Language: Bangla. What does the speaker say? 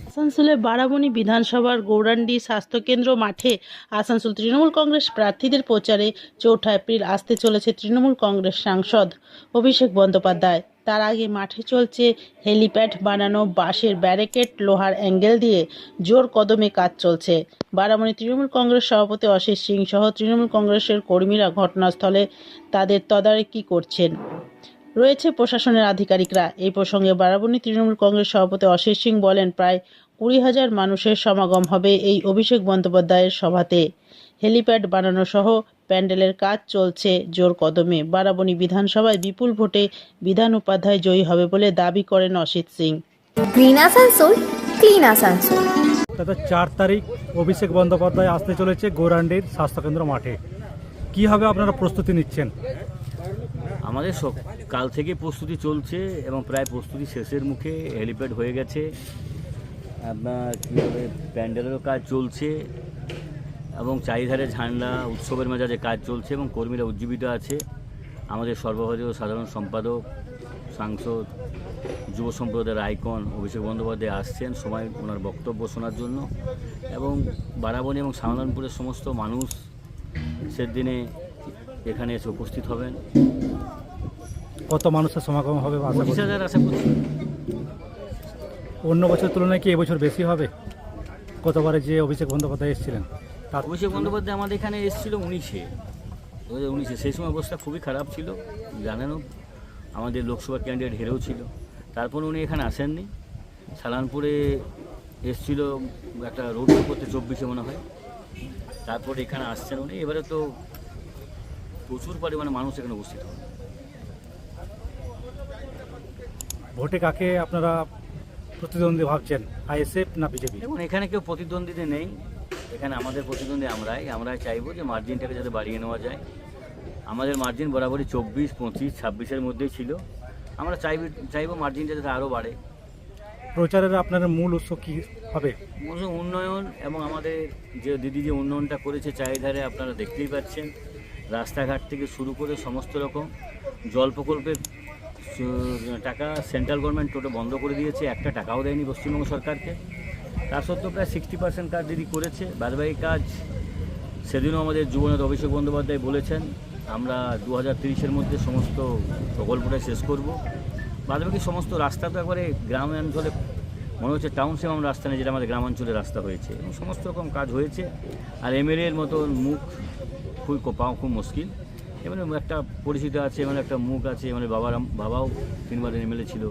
আসানসোলের বারাবণী বিধানসভার গৌরাণ্ডি স্বাস্থ্যকেন্দ্র মাঠে আসানসোল তৃণমূল কংগ্রেস প্রার্থীদের প্রচারে 4 এপ্রিল আসতে চলেছে তৃণমূল কংগ্রেস সাংসদ অভিষেক বন্দ্যোপাধ্যায়। তার আগে মাঠে চলছে হেলিপ্যাড বানানো, বাঁশের ব্যারিকেড, লোহার অ্যাঙ্গেল দিয়ে জোর কদমে কাজ চলছে। বারাবণী তৃণমূল কংগ্রেস সভাপতি অশিস সিং সহ তৃণমূল কংগ্রেসের কর্মীরা ঘটনাস্থলে তাদের তদারকি করছেন। রয়েছে প্রশাসনের আধিকারিকরা। এই প্রসঙ্গে বারাবণী তৃণমূল কংগ্রেস সভাপতি অশিস সিং বলেন, প্রায় 20,000 মানুষের সমাগম হবে এই অভিষেক বন্দ্যোপাধ্যায়ের সভাতে। হেলিপ্যাড বানানো সহ প্যান্ডেলের কাজ চলছে জোর কদমে। বারাবণী বিধানসভায় বিপুল ভোটে বিধান উপাধ্যায় জয়ী হবে বলে দাবি করেন অশিস সিং। Green Asansol, clean Asansol. গত 4 তারিখ অভিষেক বন্দ্যোপাধ্যায় আসতে চলেছে গৌরাণ্ডীর স্বাস্থ্যকেন্দ্র মাঠে। কীভাবে আপনারা প্রস্তুতি নিচ্ছেন? আমাদের কাল থেকে প্রস্তুতি চলছে এবং প্রায় প্রস্তুতি শেষের মুখে। হেলিপ্যাড হয়ে গেছে, আপনার কীভাবে প্যান্ডেলেরও কাজ চলছে এবং চারিধারে ঝান্ডা উৎসবের মেজাজে কাজ চলছে এবং কর্মীরা উজ্জীবিত আছে। আমাদের সর্বভারতীয় সাধারণ সম্পাদক, সাংসদ, যুব সম্প্রদায়ের আইকন অভিষেক বন্দ্যোপাধ্যায় আসছেন সময় ওনার বক্তব্য শোনার জন্য এবং বারাবণী এবং সামলানপুরের সমস্ত মানুষ সেদিনে এখানে এসে উপস্থিত হবেন। কত মানুষের সমাগম হবে? 25,000 আশা করছি। অন্য বছর তুলনায় কি এবছর বেশি হবে? গতবারে যে অভিষেক বন্দ্যোপাধ্যায় এসেছিলেন তার অভিষেক বন্দ্যোপাধ্যায় আমাদের এখানে এসেছিল 2019-এ। সেই সময় অবস্থা খুবই খারাপ ছিল, জানেনও। আমাদের লোকসভা ক্যান্ডিডেট হেরেও ছিল। তারপর উনি এখানে আসেননি। সালানপুরে এসেছিল একটা রোড করতে 24-এ মনে হয়। তারপর এখানে আসছেন উনি। এবারে তো প্রচুর পরিমাণে মানুষ এখানে উপস্থিত হবে। ভোটে কাকে আপনারা প্রতিদ্বন্দ্বী ভাবছেন, আইএসএফ না বিজেপি? এবং এখানে কেউ প্রতিদ্বন্দ্বীতে নেই। এখানে আমাদের প্রতিদ্বন্দ্বী আমরাই চাইবো যে মার্জিনটাকে যাতে বাড়িয়ে নেওয়া যায়। আমাদের মার্জিন বরাবরই 24, 25, 26-এর মধ্যেই ছিল। আমরা চাইবো মার্জিনটা যাতে আরও বাড়ে। প্রচারের আপনার মূল উৎস কী হবে? উন্নয়ন এবং আমাদের যে দিদি যে উন্নয়নটা করেছে চারিধারে আপনারা দেখতেই পাচ্ছেন। রাস্তাঘাট থেকে শুরু করে সমস্ত রকম জল প্রকল্পের টাকা সেন্ট্রাল গভর্নমেন্ট টোটাল বন্ধ করে দিয়েছে, একটা টাকাও দেয়নি পশ্চিমবঙ্গ সরকারকে। তা সত্ত্বেও প্রায় 60% কাজ দিদি করেছে। বাদবাকি কাজ সেদিনও আমাদের যুবনেতা অভিষেক বন্দ্যোপাধ্যায় বলেছেন আমরা 2030-এর মধ্যে সমস্ত প্রকল্পটা শেষ করব। বাদবাকি সমস্ত রাস্তা তো একবারে গ্রামাঞ্চলে মনে হচ্ছে টাউনশিপ আমরা রাস্তা নেই, যেটা আমাদের গ্রামাঞ্চলে রাস্তা হয়েছে এবং সমস্ত রকম কাজ হয়েছে। আর এমএলএর মতো মুখ পাওয়া খুব মুশকিল। এবারে একটা পরিচিত আছে, মানে একটা মুখ আছে, মানে বাবাও 3 বারের এমএলএ ছিল।